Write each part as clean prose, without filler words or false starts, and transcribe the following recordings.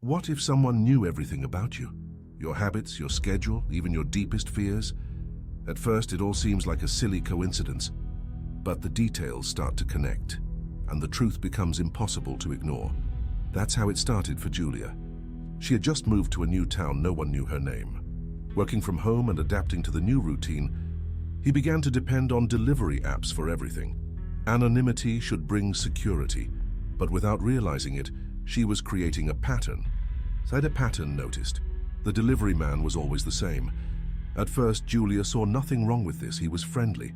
What if someone knew everything about you? Your habits, your schedule, even your deepest fears? At first, it all seems like a silly coincidence, but the details start to connect, and the truth becomes impossible to ignore. That's how it started for Julia. She had just moved to a new town, no one knew her name. Working from home and adapting to the new routine, he began to depend on delivery apps for everything. Anonymity should bring security, but without realizing it, she was creating a pattern. Psychopath noticed. The delivery man was always the same. At first, Julia saw nothing wrong with this. He was friendly,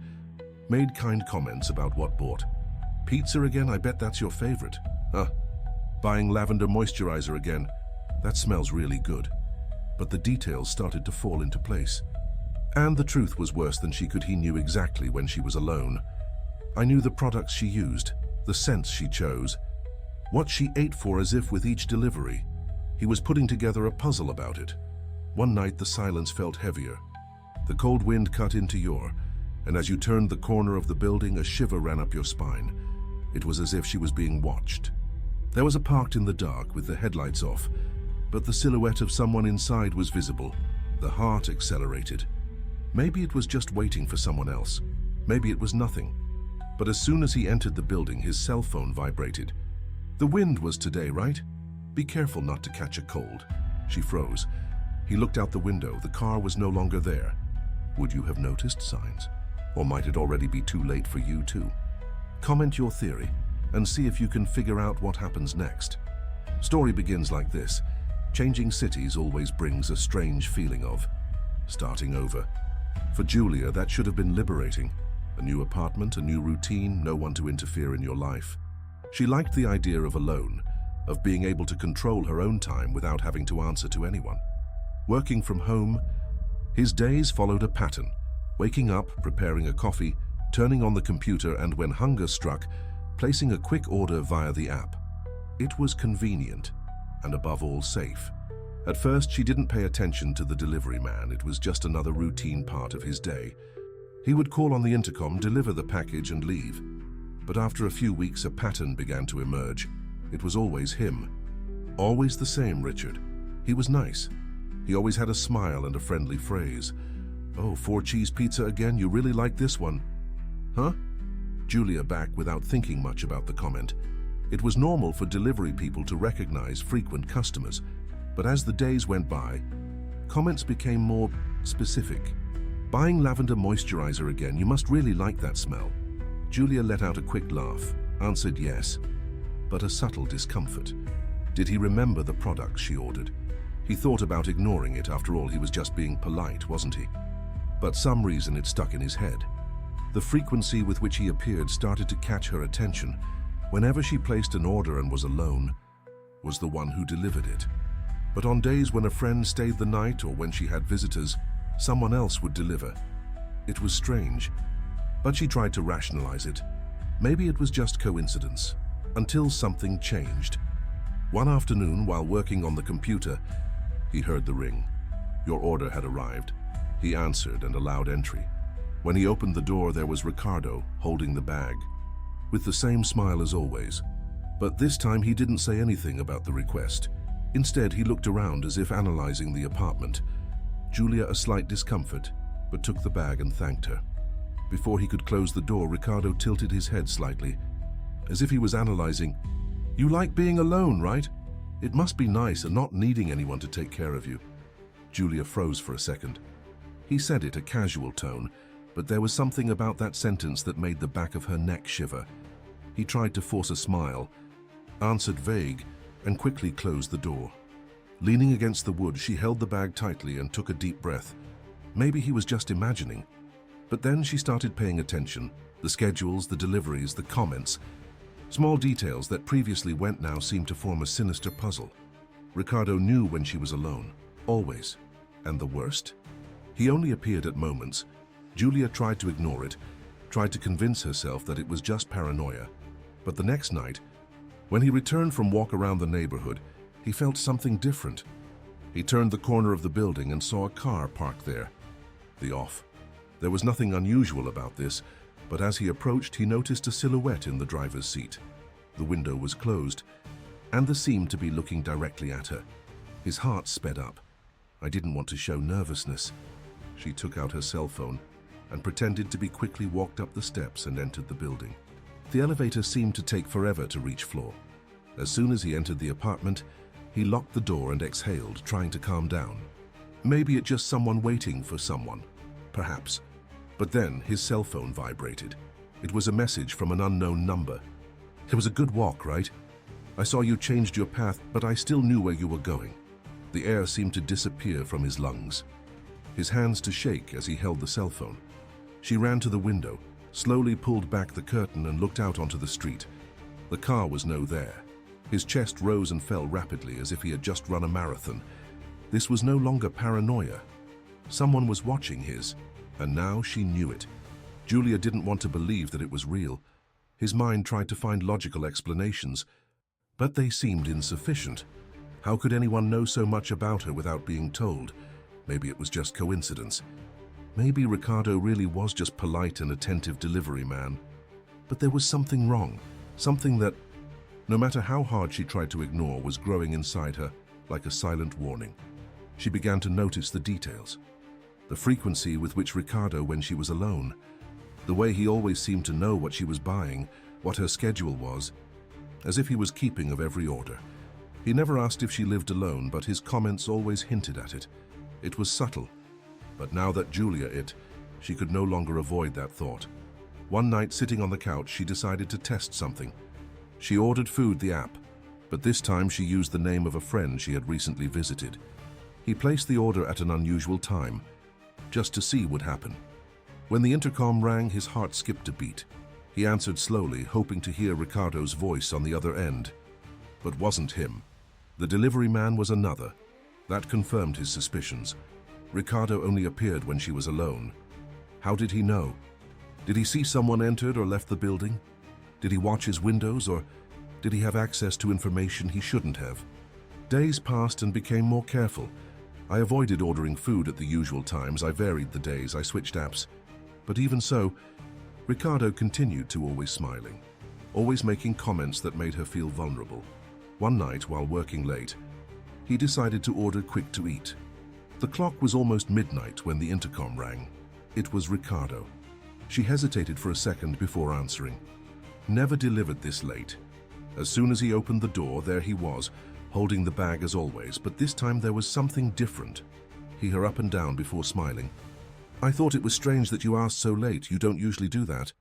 made kind comments about what bought. Pizza again? I bet that's your favorite. Buying lavender moisturizer again? That smells really good. But the details started to fall into place. And the truth was worse than she could. He knew exactly when she was alone. I knew the products she used, the scents she chose, what she ate for, as if with each delivery. He was putting together a puzzle about it. One night the silence felt heavier. The cold wind cut into your, and as you turned the corner of the building, a shiver ran up your spine. It was as if she was being watched. There was a parked in the dark with the headlights off, but the silhouette of someone inside was visible. The heart accelerated. Maybe it was just waiting for someone else. Maybe it was nothing. But as soon as he entered the building, his cell phone vibrated. The wind was today, right? Be careful not to catch a cold. She froze. He looked out the window. The car was no longer there. Would you have noticed signs? Or might it already be too late for you too? Comment your theory and see if you can figure out what happens next. Story begins like this. Changing cities always brings a strange feeling of starting over. For Julia, that should have been liberating. A new apartment, a new routine, no one to interfere in your life. She liked the idea of alone, of being able to control her own time without having to answer to anyone. Working from home, his days followed a pattern. Waking up, preparing a coffee, turning on the computer, and when hunger struck, placing a quick order via the app. It was convenient, and above all, safe. At first, she didn't pay attention to the delivery man. It was just another routine part of his day. He would call on the intercom, deliver the package, and leave. But after a few weeks, a pattern began to emerge. It was always him. Always the same, Richard. He was nice. He always had a smile and a friendly phrase. "Oh, 4-cheese pizza again? You really like this one?" "Huh?" Julia back without thinking much about the comment. It was normal for delivery people to recognize frequent customers, but as the days went by, comments became more specific. "Buying lavender moisturizer again? You must really like that smell." Julia let out a quick laugh, answered yes, but a subtle discomfort. Did he remember the products she ordered? He thought about ignoring it. After all, he was just being polite, wasn't he? But some reason it stuck in his head. The frequency with which he appeared started to catch her attention. Whenever she placed an order and was alone, was the one who delivered it. But on days when a friend stayed the night or when she had visitors, someone else would deliver. It was strange, but she tried to rationalize it. Maybe it was just coincidence, until something changed. One afternoon, while working on the computer, he heard the ring. Your order had arrived. He answered and allowed entry. When he opened the door, there was Ricardo holding the bag, with the same smile as always. But this time he didn't say anything about the request. Instead, he looked around as if analyzing the apartment. Julia a slight discomfort, but took the bag and thanked her. Before he could close the door, Ricardo tilted his head slightly, as if he was analyzing. "You like being alone, right? It must be nice and not needing anyone to take care of you." Julia froze for a second. He said it a casual tone, but there was something about that sentence that made the back of her neck shiver. He tried to force a smile, answered vague, and quickly closed the door. Leaning against the wood, she held the bag tightly and took a deep breath. Maybe he was just imagining. But then she started paying attention. The schedules, the deliveries, the comments. Small details that previously went now seemed to form a sinister puzzle. Ricardo knew when she was alone. Always. And the worst? He only appeared at moments. Julia tried to ignore it, tried to convince herself that it was just paranoia. But the next night, when he returned from walk around the neighborhood, he felt something different. He turned the corner of the building and saw a car parked there. The off. There was nothing unusual about this, but as he approached, he noticed a silhouette in the driver's seat. The window was closed, and the seemed to be looking directly at her. His heart sped up. I didn't want to show nervousness. She took out her cell phone and pretended to be quickly walked up the steps and entered the building. The elevator seemed to take forever to reach floor. As soon as he entered the apartment, he locked the door and exhaled, trying to calm down. Maybe it's just someone waiting for someone. Perhaps. But then his cell phone vibrated. It was a message from an unknown number. It was a good walk, right? I saw you changed your path, but I still knew where you were going. The air seemed to disappear from his lungs. His hands to shake as he held the cell phone. She ran to the window, slowly pulled back the curtain and looked out onto the street. The car was no there. His chest rose and fell rapidly as if he had just run a marathon. This was no longer paranoia. Someone was watching his, and now she knew it. Julia didn't want to believe that it was real. His mind tried to find logical explanations, but they seemed insufficient. How could anyone know so much about her without being told? Maybe it was just coincidence. Maybe Ricardo really was just polite and attentive delivery man. But there was something wrong, something that, no matter how hard she tried to ignore, was growing inside her like a silent warning. She began to notice the details. The frequency with which Ricardo, when she was alone, the way he always seemed to know what she was buying, what her schedule was, as if he was keeping of every order. He never asked if she lived alone, but his comments always hinted at it. It was subtle. But now that she could no longer avoid that thought. One night, sitting on the couch, she decided to test something. She ordered food the app, but this time she used the name of a friend she had recently visited. He placed the order at an unusual time, just to see what would happen. When the intercom rang, his heart skipped a beat. He answered slowly, hoping to hear Ricardo's voice on the other end. But wasn't him. The delivery man was another. That confirmed his suspicions. Ricardo only appeared when she was alone. How did he know? Did he see someone entered or left the building? Did he watch his windows, or did he have access to information he shouldn't have? Days passed and became more careful. I avoided ordering food at the usual times. I varied the days. I switched apps. But even so, Ricardo continued to always smiling, always making comments that made her feel vulnerable. One night, while working late, he decided to order quick to eat. The clock was almost midnight when the intercom rang. It was Ricardo. She hesitated for a second before answering. Never delivered this late. As soon as he opened the door, there he was, holding the bag as always, but this time there was something different. He her up and down before smiling. I thought it was strange that you asked so late. You don't usually do that.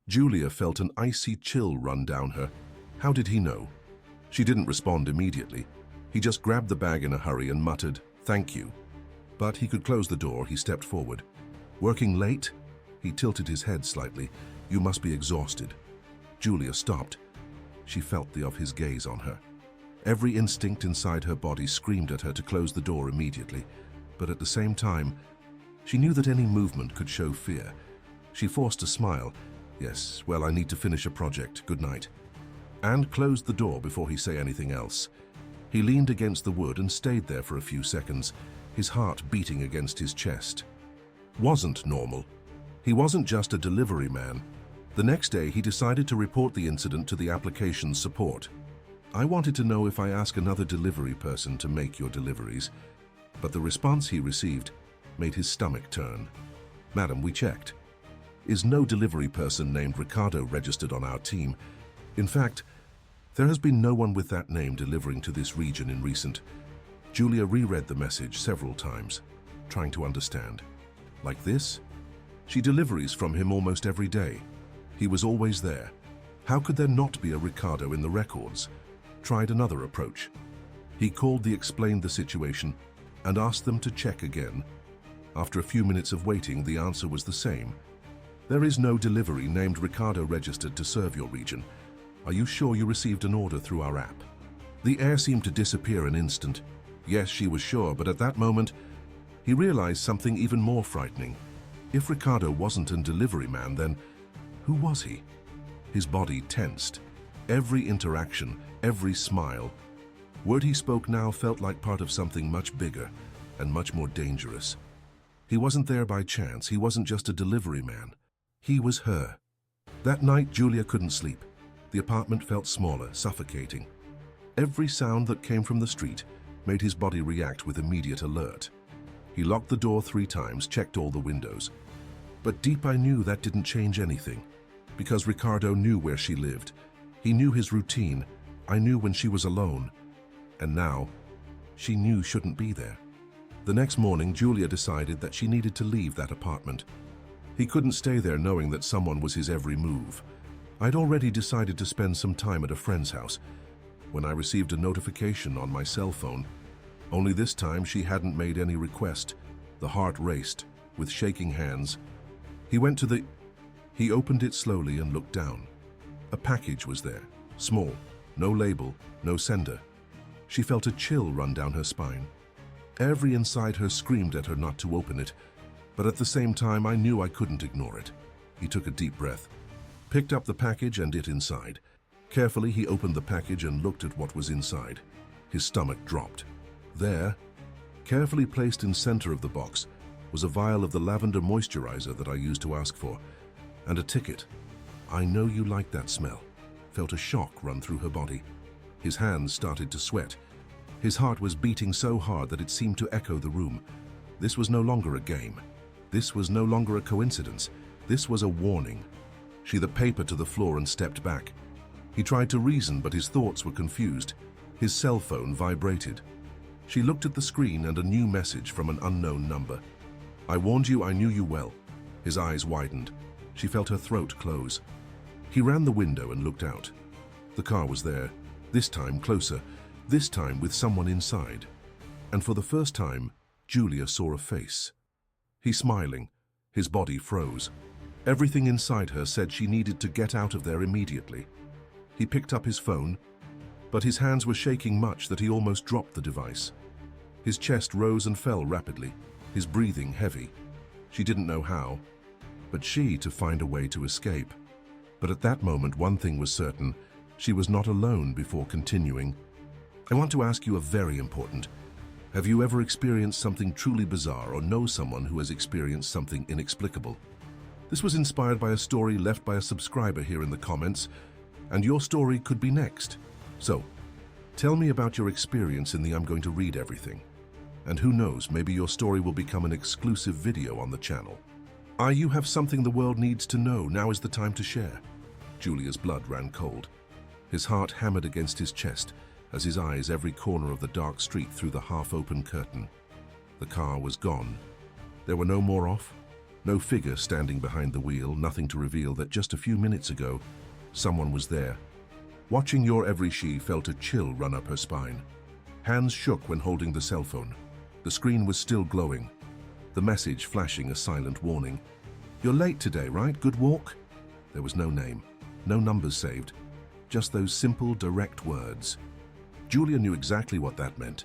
Julia felt an icy chill run down her. How did he know? She didn't respond immediately. He just grabbed the bag in a hurry and muttered, "Thank you." But he could close the door. He stepped forward. Working late? He tilted his head slightly. You must be exhausted. Julia stopped. She felt of his gaze on her. Every instinct inside her body screamed at her to close the door immediately. But at the same time, she knew that any movement could show fear. She forced a smile. Yes, well, I need to finish a project. Good night. And closed the door before he said anything else. He leaned against the wood and stayed there for a few seconds, his heart beating against his chest. Wasn't normal. He wasn't just a delivery man. The next day, he decided to report the incident to the application's support. I wanted to know if I ask another delivery person to make your deliveries, but the response he received made his stomach turn. Madam, we checked. Is no delivery person named Ricardo registered on our team? In fact, there has been no one with that name delivering to this region in recent. Julia reread the message several times, trying to understand. Like this? She deliveries from him almost every day. He was always there. How could there not be a Ricardo in the records? Tried another approach. He called explained the situation and asked them to check again. After a few minutes of waiting, the answer was the same. There is no delivery named Ricardo registered to serve your region. Are you sure you received an order through our app? The air seemed to disappear an instant. Yes, she was sure, but at that moment, he realized something even more frightening. If Ricardo wasn't a delivery man, then who was he? His body tensed. Every interaction, every smile. Word he spoke now felt like part of something much bigger and much more dangerous. He wasn't there by chance. He wasn't just a delivery man. He was her. That night, Julia couldn't sleep. The apartment felt smaller, suffocating. Every sound that came from the street made his body react with immediate alert. He locked the door 3 times, checked all the windows. But deep I knew that didn't change anything, because Ricardo knew where she lived. He knew his routine. I knew when she was alone. And now, she knew shouldn't be there. The next morning, Julia decided that she needed to leave that apartment. He couldn't stay there knowing that someone was his every move. I'd already decided to spend some time at a friend's house when I received a notification on my cell phone. Only this time she hadn't made any request. The heart raced, with shaking hands. He opened it slowly and looked down. A package was there, small, no label, no sender. She felt a chill run down her spine. Every inside her screamed at her not to open it, but at the same time I knew I couldn't ignore it. He took a deep breath, picked up the package and it inside. Carefully he opened the package and looked at what was inside. His stomach dropped. There, carefully placed in center of the box, was a vial of the lavender moisturizer that I used to ask for, and a ticket. "I know you like that smell." Felt a shock run through her body. His hands started to sweat. His heart was beating so hard that it seemed to echo the room. This was no longer a game. This was no longer a coincidence. This was a warning. She threw the paper to the floor and stepped back. He tried to reason, but his thoughts were confused. His cell phone vibrated. She looked at the screen and a new message from an unknown number. "I warned you, I knew you well." His eyes widened. She felt her throat close. He ran the window and looked out. The car was there, this time closer, this time with someone inside. And for the first time, Julia saw a face. He smiling. His body froze. Everything inside her said she needed to get out of there immediately. He picked up his phone, but his hands were shaking much that he almost dropped the device. His chest rose and fell rapidly, his breathing heavy. She didn't know how, but to find a way to escape. But at that moment, one thing was certain: she was not alone. Before continuing, I want to ask you a very important. Have you ever experienced something truly bizarre or know someone who has experienced something inexplicable? This was inspired by a story left by a subscriber here in the comments, and your story could be next. So, tell me about your experience in the I'm going to read everything. And who knows, maybe your story will become an exclusive video on the channel. You have something the world needs to know. Now is the time to share. Julia's blood ran cold. His heart hammered against his chest as his eyes every corner of the dark street through the half-open curtain. The car was gone. There were no more off, no figure standing behind the wheel, nothing to reveal that just a few minutes ago, someone was there. Watching your every she felt a chill run up her spine. Hands shook when holding the cell phone. The screen was still glowing. The message flashing a silent warning. "You're late today, right? Good walk?" There was no name, no numbers saved, just those simple, direct words. Julia knew exactly what that meant.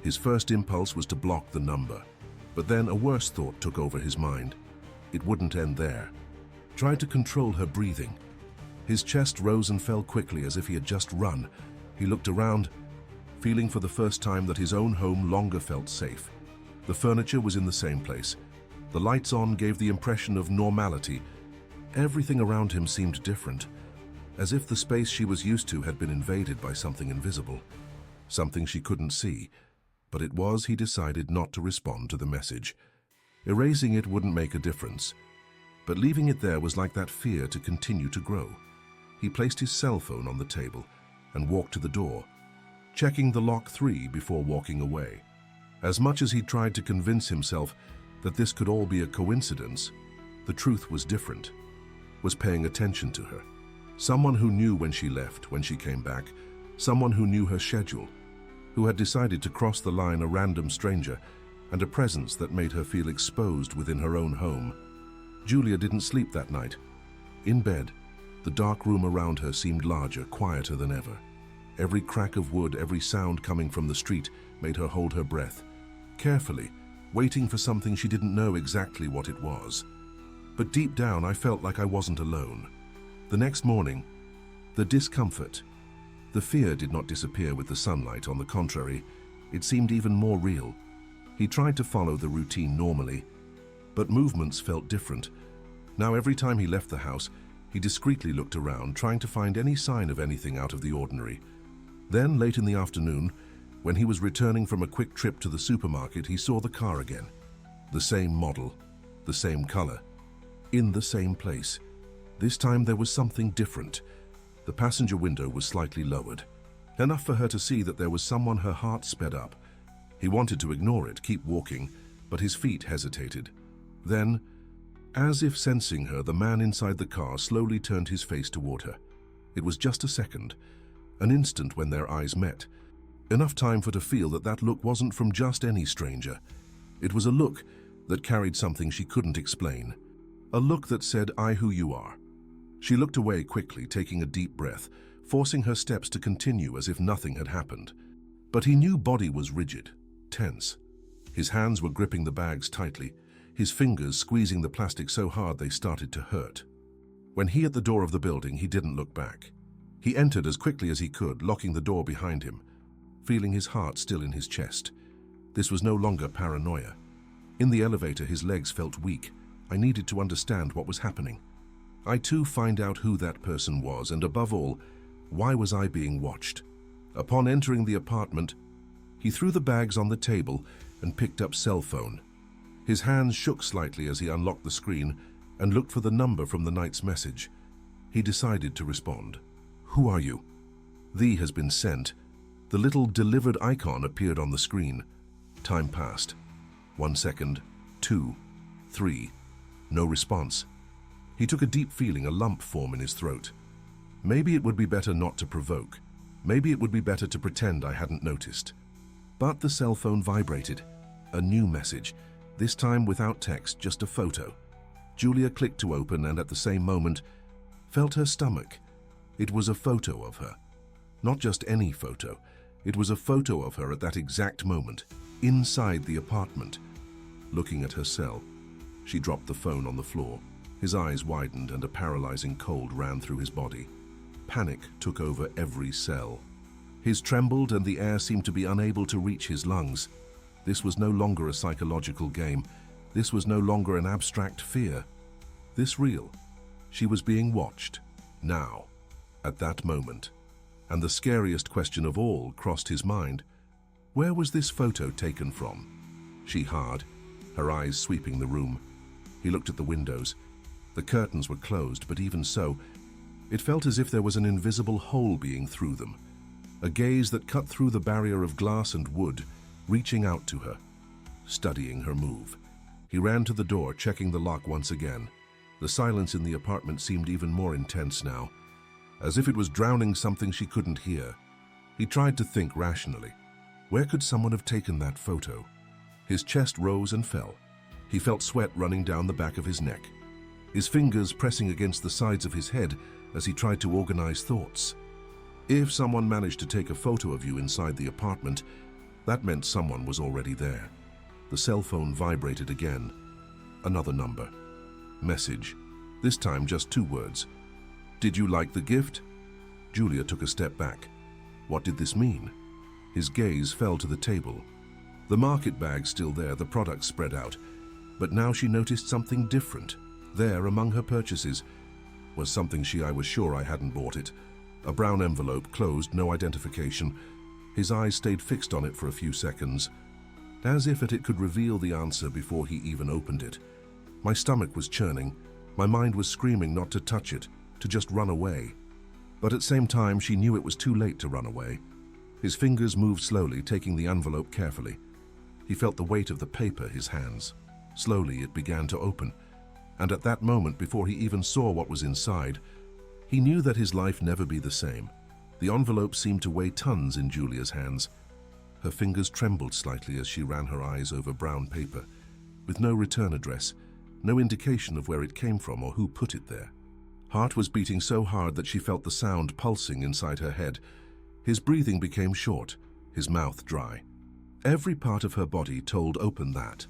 His first impulse was to block the number, but then a worse thought took over his mind. It wouldn't end there. Tried to control her breathing. His chest rose and fell quickly as if he had just run. He looked around, feeling for the first time that his own home longer felt safe. The furniture was in the same place. The lights on gave the impression of normality. Everything around him seemed different, as if the space she was used to had been invaded by something invisible, something she couldn't see. But it was, he decided not to respond to the message. Erasing it wouldn't make a difference, but leaving it there was like that fear to continue to grow. He placed his cell phone on the table and walked to the door, checking the lock 3 before walking away. As much as he tried to convince himself that this could all be a coincidence, the truth was different, was paying attention to her. Someone who knew when she left, when she came back, someone who knew her schedule, who had decided to cross the line, a random stranger, and a presence that made her feel exposed within her own home. Julia didn't sleep that night. In bed, the dark room around her seemed larger, quieter than ever. Every crack of wood, every sound coming from the street made her hold her breath, carefully, waiting for something she didn't know exactly what it was. But deep down, I felt like I wasn't alone. The next morning, the discomfort, the fear did not disappear with the sunlight. On the contrary, it seemed even more real. He tried to follow the routine normally, but movements felt different. Now every time he left the house, he discreetly looked around, trying to find any sign of anything out of the ordinary. Then, late in the afternoon, when he was returning from a quick trip to the supermarket, he saw the car again. The same model, the same color, in the same place. This time there was something different. The passenger window was slightly lowered, enough for her to see that there was someone. Her heart sped up. He wanted to ignore it, keep walking, but his feet hesitated. Then, as if sensing her, the man inside the car slowly turned his face toward her. It was just a second, an instant when their eyes met. Enough time for her to feel that that look wasn't from just any stranger. It was a look that carried something she couldn't explain. A look that said, "I who you are." She looked away quickly, taking a deep breath, forcing her steps to continue as if nothing had happened. But he knew body was rigid, tense. His hands were gripping the bags tightly, his fingers squeezing the plastic so hard they started to hurt. When he at the door of the building, he didn't look back. He entered as quickly as he could, locking the door behind him, feeling his heart still in his chest. This was no longer paranoia. In the elevator, his legs felt weak. I needed to understand what was happening. I too find out who that person was, and above all, why was I being watched? Upon entering the apartment, he threw the bags on the table and picked up cell phone. His hands shook slightly as he unlocked the screen and looked for the number from the night's message. He decided to respond. "Who are you?" "Thee has been sent." The little delivered icon appeared on the screen. Time passed. 1 second, 2, 3. No response. He took a deep feeling, a lump form in his throat. Maybe it would be better not to provoke. Maybe it would be better to pretend I hadn't noticed. But the cell phone vibrated. A new message, this time without text, just a photo. Julia clicked to open and at the same moment felt her stomach. It was a photo of her. Not just any photo. It was a photo of her at that exact moment, inside the apartment, looking at her cell. She dropped the phone on the floor. His eyes widened and a paralyzing cold ran through his body. Panic took over every cell. His trembled and the air seemed to be unable to reach his lungs. This was no longer a psychological game. This was no longer an abstract fear. This real. She was being watched. Now. At that moment. And the scariest question of all crossed his mind. Where was this photo taken from? She hard, her eyes sweeping the room. He looked at the windows. The curtains were closed, but even so, it felt as if there was an invisible hole being through them. A gaze that cut through the barrier of glass and wood, reaching out to her, studying her move. He ran to the door, checking the lock once again. The silence in the apartment seemed even more intense now, as if it was drowning something she couldn't hear. He tried to think rationally. Where could someone have taken that photo? His chest rose and fell. He felt sweat running down the back of his neck, his fingers pressing against the sides of his head as he tried to organize thoughts. If someone managed to take a photo of you inside the apartment, that meant someone was already there. The cell phone vibrated again. Another number. Message. This time just 2 words. "Did you like the gift?" Julia took a step back. What did this mean? His gaze fell to the table. The market bag still there, the products spread out. But now she noticed something different. There, among her purchases, was something I was sure I hadn't bought it. A brown envelope, closed, no identification. His eyes stayed fixed on it for a few seconds, as if it could reveal the answer before he even opened it. My stomach was churning. My mind was screaming not to touch it, to just run away. But at the same time, she knew it was too late to run away. His fingers moved slowly, taking the envelope carefully. He felt the weight of the paper in his hands. Slowly, it began to open. And at that moment, before he even saw what was inside, he knew that his life never be the same. The envelope seemed to weigh tons in Julia's hands. Her fingers trembled slightly as she ran her eyes over brown paper, with no return address, no indication of where it came from or who put it there. Heart was beating so hard that she felt the sound pulsing inside her head. His breathing became short, his mouth dry. Every part of her body told open that,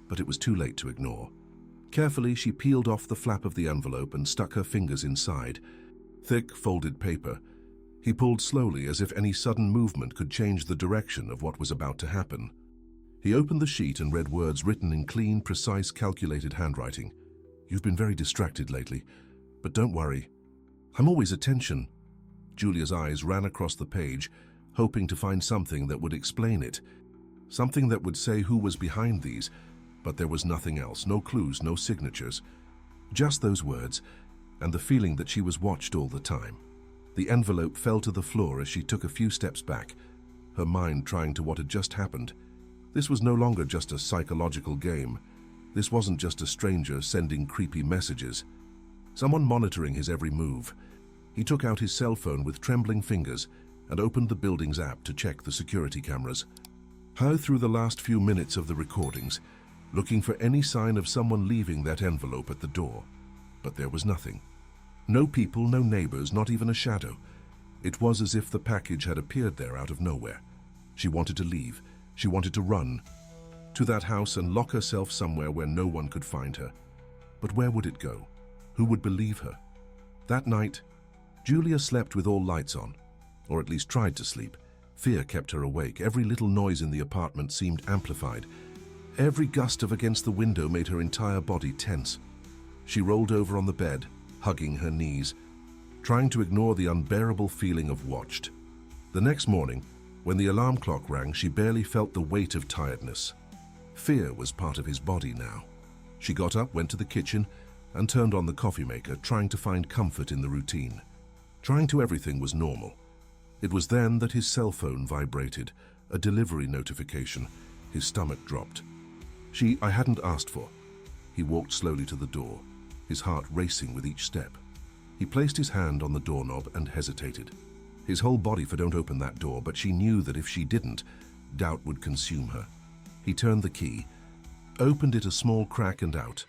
but it was too late to ignore. Carefully, she peeled off the flap of the envelope and stuck her fingers inside. Thick, folded paper. He pulled slowly, as if any sudden movement could change the direction of what was about to happen. He opened the sheet and read words written in clean, precise, calculated handwriting. "You've been very distracted lately, but don't worry. I'm always attention." Julia's eyes ran across the page, hoping to find something that would explain it, something that would say who was behind these, but there was nothing else, no clues, no signatures. Just those words, and the feeling that she was watched all the time. The envelope fell to the floor as she took a few steps back, her mind trying to what had just happened. This was no longer just a psychological game. This wasn't just a stranger sending creepy messages. Someone monitoring his every move. He took out his cell phone with trembling fingers and opened the building's app to check the security cameras. How through the last few minutes of the recordings, looking for any sign of someone leaving that envelope at the door. But there was nothing. No people, no neighbors, not even a shadow. It was as if the package had appeared there out of nowhere. She wanted to leave. She wanted to run to that house and lock herself somewhere where no one could find her. But where would it go? Who would believe her? That night, Julia slept with all lights on, or at least tried to sleep. Fear kept her awake. Every little noise in the apartment seemed amplified. Every gust of against the window made her entire body tense. She rolled over on the bed, hugging her knees, trying to ignore the unbearable feeling of watched. The next morning, when the alarm clock rang, she barely felt the weight of tiredness. Fear was part of his body now. She got up, went to the kitchen, and turned on the coffee maker, trying to find comfort in the routine. Trying to everything was normal. It was then that his cell phone vibrated, a delivery notification. His stomach dropped. I hadn't asked for. He walked slowly to the door, his heart racing with each step. He placed his hand on the doorknob and hesitated. His whole body for don't open that door, but she knew that if she didn't, doubt would consume her. He turned the key, opened it a small crack and out.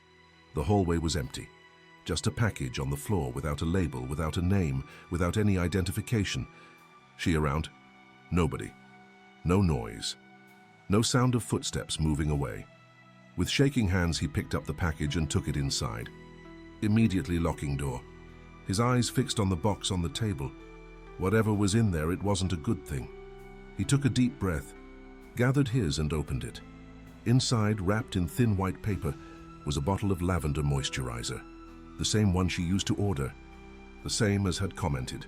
The hallway was empty. Just a package on the floor without a label, without a name, without any identification. She around? Nobody. No noise. No sound of footsteps moving away. With shaking hands, he picked up the package and took it inside. Immediately locking door. His eyes fixed on the box on the table. Whatever was in there, it wasn't a good thing. He took a deep breath, gathered his and opened it. Inside, wrapped in thin white paper, was a bottle of lavender moisturizer. The same one she used to order. The same as had commented.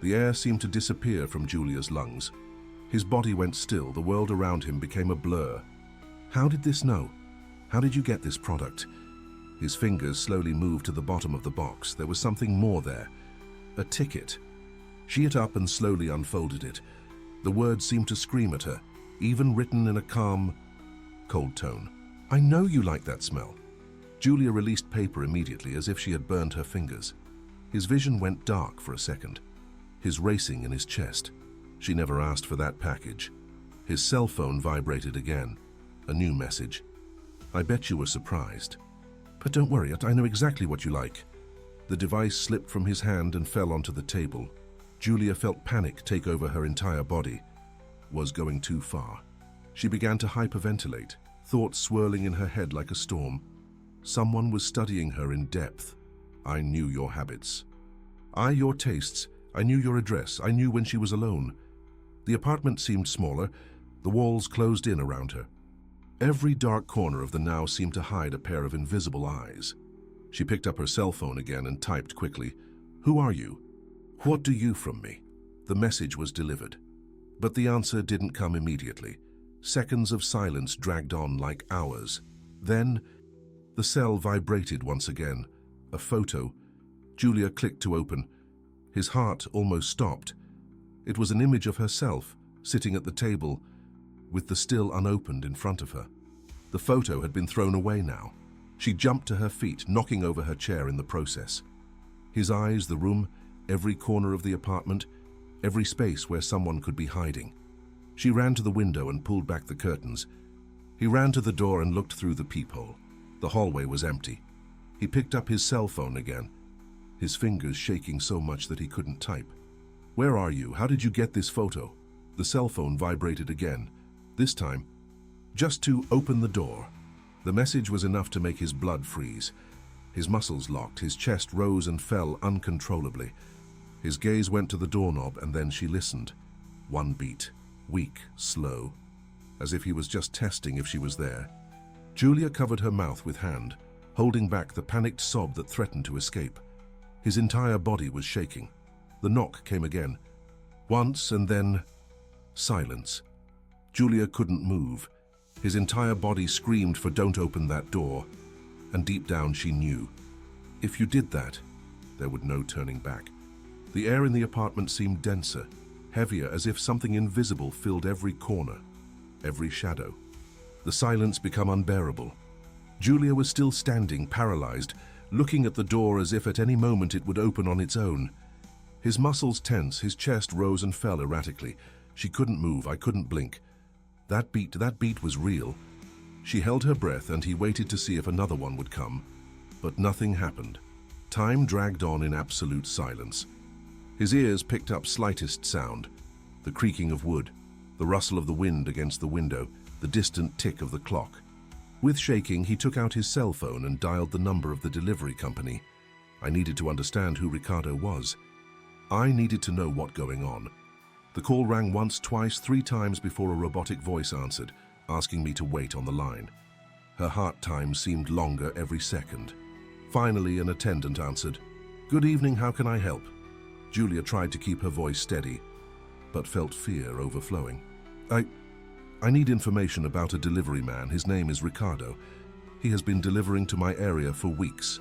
The air seemed to disappear from Julia's lungs. His body went still, the world around him became a blur. How did this know? How did you get this product? His fingers slowly moved to the bottom of the box. There was something more there. A ticket. She got up and slowly unfolded it. The words seemed to scream at her, even written in a calm, cold tone. I know you like that smell. Julia released paper immediately, as if she had burned her fingers. His vision went dark for a second, his racing in his chest. She never asked for that package. His cell phone vibrated again. A new message. I bet you were surprised. But don't worry, I know exactly what you like. The device slipped from his hand and fell onto the table. Julia felt panic take over her entire body. Was going too far. She began to hyperventilate, thoughts swirling in her head like a storm. Someone was studying her in depth. I knew your habits. Your tastes. I knew your address. I knew when she was alone. The apartment seemed smaller, the walls closed in around her. Every dark corner of the now seemed to hide a pair of invisible eyes. She picked up her cell phone again and typed quickly, "Who are you? What do you from me?" The message was delivered. But the answer didn't come immediately. Seconds of silence dragged on like hours. Then, the cell vibrated once again. A photo. Julia clicked to open. His heart almost stopped. It was an image of herself, sitting at the table, with the still unopened in front of her. The photo had been thrown away now. She jumped to her feet, knocking over her chair in the process. His eyes, the room, every corner of the apartment, every space where someone could be hiding. She ran to the window and pulled back the curtains. He ran to the door and looked through the peephole. The hallway was empty. He picked up his cell phone again, his fingers shaking so much that he couldn't type. "Where are you? How did you get this photo?" The cell phone vibrated again. This time, just to open the door. The message was enough to make his blood freeze. His muscles locked, his chest rose and fell uncontrollably. His gaze went to the doorknob and then she listened. One beat, weak, slow, as if he was just testing if she was there. Julia covered her mouth with hand, holding back the panicked sob that threatened to escape. His entire body was shaking. The knock came again. Once and then Silence. Julia couldn't move. His entire body screamed for "Don't open that door." And deep down she knew, if you did that, there would no turning back. The air in the apartment seemed denser, heavier, as if something invisible filled every corner, every shadow. The silence became unbearable. Julia was still standing, paralyzed, looking at the door as if at any moment it would open on its own. His muscles tense, his chest rose and fell erratically. She couldn't move, I couldn't blink. That beat was real. She held her breath and he waited to see if another one would come. But nothing happened. Time dragged on in absolute silence. His ears picked up slightest sound, the creaking of wood, the rustle of the wind against the window, the distant tick of the clock. With shaking, he took out his cell phone and dialed the number of the delivery company. I needed to understand who Ricardo was. I needed to know what going on. The call rang once, twice, 3 times before a robotic voice answered, asking me to wait on the line. Her heart time seemed longer every second. Finally, an attendant answered. "Good evening, how can I help?" Julia tried to keep her voice steady, but felt fear overflowing. I need information about a delivery man. His name is Ricardo. He has been delivering to my area for weeks.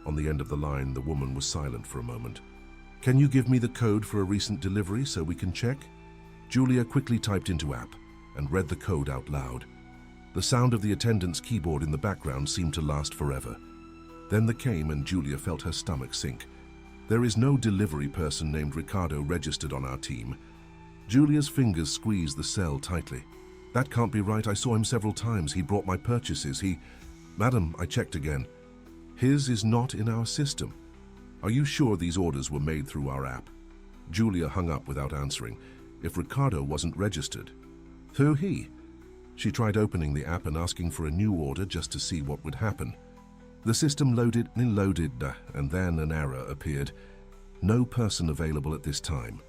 On the end of the line, the woman was silent for a moment. "Can you give me the code for a recent delivery so we can check?" Julia quickly typed into app and read the code out loud. The sound of the attendant's keyboard in the background seemed to last forever. Then the came and Julia felt her stomach sink. There is no delivery person named Ricardo registered on our team. Julia's fingers squeezed the cell tightly. "That can't be right. I saw him several times. He brought my purchases. Madam, I checked again. His is not in our system. Are you sure these orders were made through our app?" Julia hung up without answering. If Ricardo wasn't registered, who he? She tried opening the app and asking for a new order just to see what would happen. The system loaded, and then an error appeared. No person available at this time.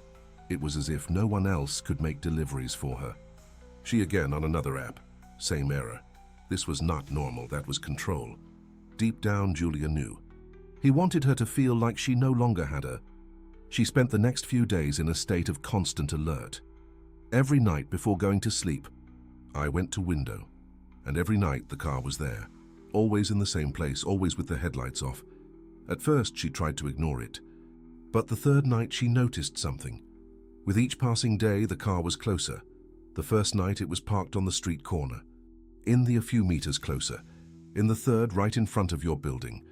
It was as if no one else could make deliveries for her. She again on another app. Same error. This was not normal, that was control. Deep down, Julia knew. He wanted her to feel like she no longer had her. She spent the next few days in a state of constant alert. Every night before going to sleep, I went to window, and every night the car was there. Always in the same place, always with the headlights off. At first she tried to ignore it, but the third night she noticed something. With each passing day the car was closer. The first night it was parked on the street corner. A few meters closer. In the third, right in front of your building.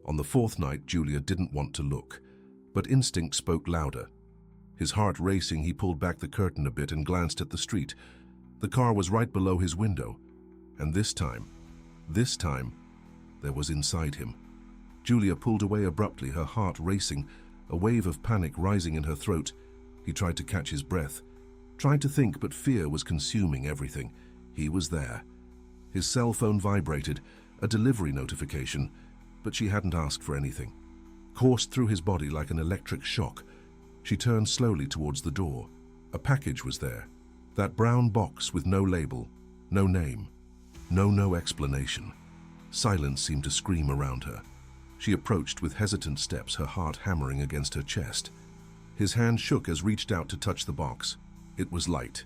On the fourth night Julia didn't want to look, but instinct spoke louder. His heart racing, he pulled back the curtain a bit and glanced at the street. The car was right below his window, and this time, there was inside him. Julia pulled away abruptly, her heart racing, a wave of panic rising in her throat. He tried to catch his breath, tried to think, but fear was consuming everything. He was there. His cell phone vibrated, a delivery notification, but she hadn't asked for anything. Coursed through his body like an electric shock. She turned slowly towards the door. A package was there. That brown box with no label, no name. No explanation. Silence seemed to scream around her. She approached with hesitant steps, her heart hammering against her chest. His hand shook as reached out to touch the box. It was light.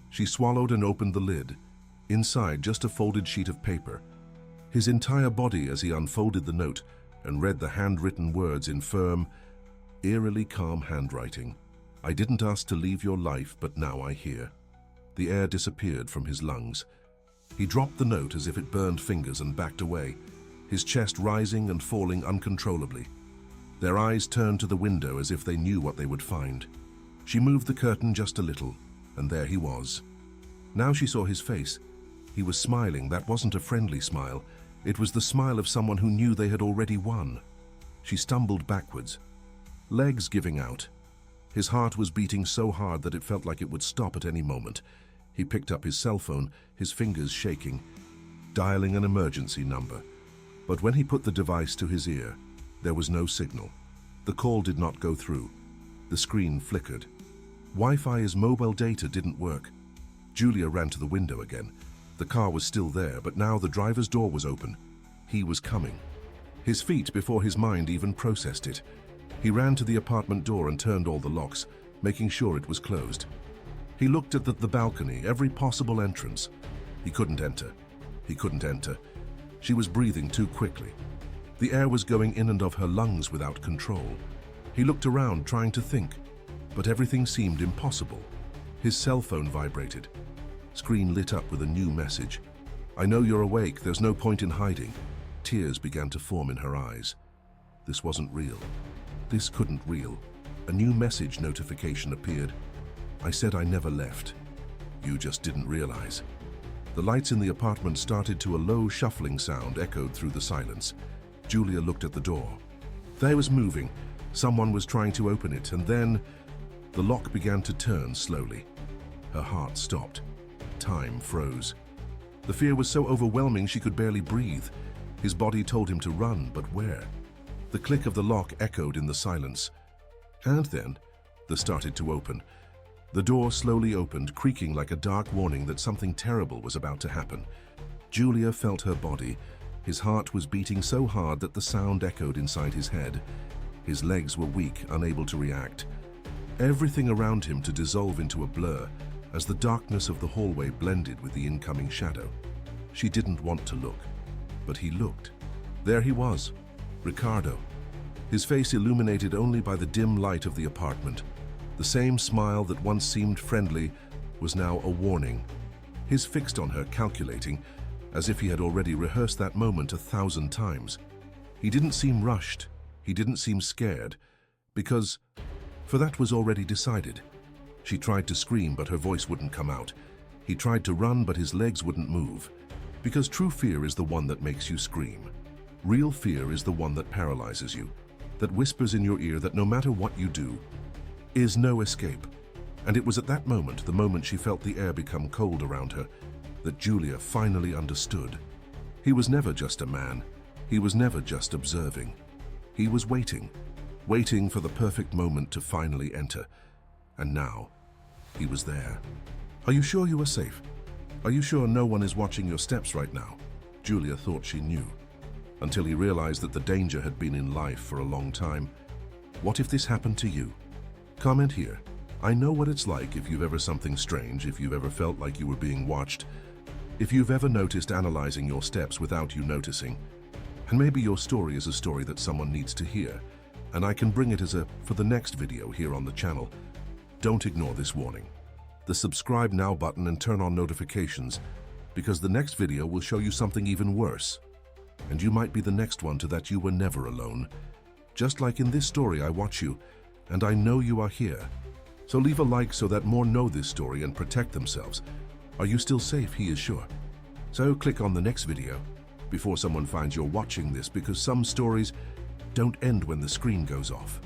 She swallowed and opened the lid. Inside, just a folded sheet of paper. His entire body as he unfolded the note and read the handwritten words in firm, eerily calm handwriting. "I didn't ask to leave your life, but now I hear." The air disappeared from his lungs. He dropped the note as if it burned fingers and backed away, his chest rising and falling uncontrollably. Their eyes turned to the window as if they knew what they would find. She moved the curtain just a little, and there he was. Now she saw his face. He was smiling. That wasn't a friendly smile. It was the smile of someone who knew they had already won. She stumbled backwards, legs giving out. His heart was beating so hard that it felt like it would stop at any moment. He picked up his cell phone, his fingers shaking, dialing an emergency number. But when he put the device to his ear, there was no signal. The call did not go through. The screen flickered. Wi-Fi's mobile data didn't work. Julia ran to the window again. The car was still there, but now the driver's door was open. He was coming. His feet before his mind even processed it. He ran to the apartment door and turned all the locks, making sure it was closed. He looked at the balcony, every possible entrance. He couldn't enter. He couldn't enter. She was breathing too quickly. The air was going in and of her lungs without control. He looked around, trying to think, but everything seemed impossible. His cell phone vibrated. Screen lit up with a new message. "I know you're awake. There's no point in hiding." Tears began to form in her eyes. This wasn't real. This couldn't real. A new message notification appeared. "I said I never left. You just didn't realize." The lights in the apartment started to a low shuffling sound echoed through the silence. Julia looked at the door. There was moving. Someone was trying to open it, and then the lock began to turn slowly. Her heart stopped. Time froze. The fear was so overwhelming she could barely breathe. His body told him to run, but where? The click of the lock echoed in the silence. And then, they started to open. The door slowly opened, creaking like a dark warning that something terrible was about to happen. Julia felt her body. His heart was beating so hard that the sound echoed inside his head. His legs were weak, unable to react. Everything around him to dissolve into a blur as the darkness of the hallway blended with the incoming shadow. She didn't want to look, but he looked. There he was, Ricardo. His face illuminated only by the dim light of the apartment. The same smile that once seemed friendly was now a warning. His fixed on her, calculating, as if he had already rehearsed that moment 1,000 times. He didn't seem rushed. He didn't seem scared, for that was already decided. She tried to scream, but her voice wouldn't come out. He tried to run, but his legs wouldn't move. Because true fear is the one that makes you scream. Real fear is the one that paralyzes you, that whispers in your ear that no matter what you do, is no escape. And it was at that moment, the moment she felt the air become cold around her, that Julia finally understood. He was never just a man. He was never just observing. He was waiting for the perfect moment to finally enter. And now, he was there. "Are you sure you are safe? Are you sure no one is watching your steps right now?" Julia thought she knew, until he realized that the danger had been in life for a long time. What if this happened to you? Comment here. I know what it's like if you've ever something strange, if you've ever felt like you were being watched, if you've ever noticed analyzing your steps without you noticing. And maybe your story is a story that someone needs to hear, and I can bring it for the next video here on the channel. Don't ignore this warning. The subscribe now button and turn on notifications, because the next video will show you something even worse. And you might be the next one to that you were never alone. Just like in this story, I watch you, and I know you are here. So leave a like so that more know this story and protect themselves. Are you still safe? He is sure. So click on the next video before someone finds you're watching this, because some stories don't end when the screen goes off.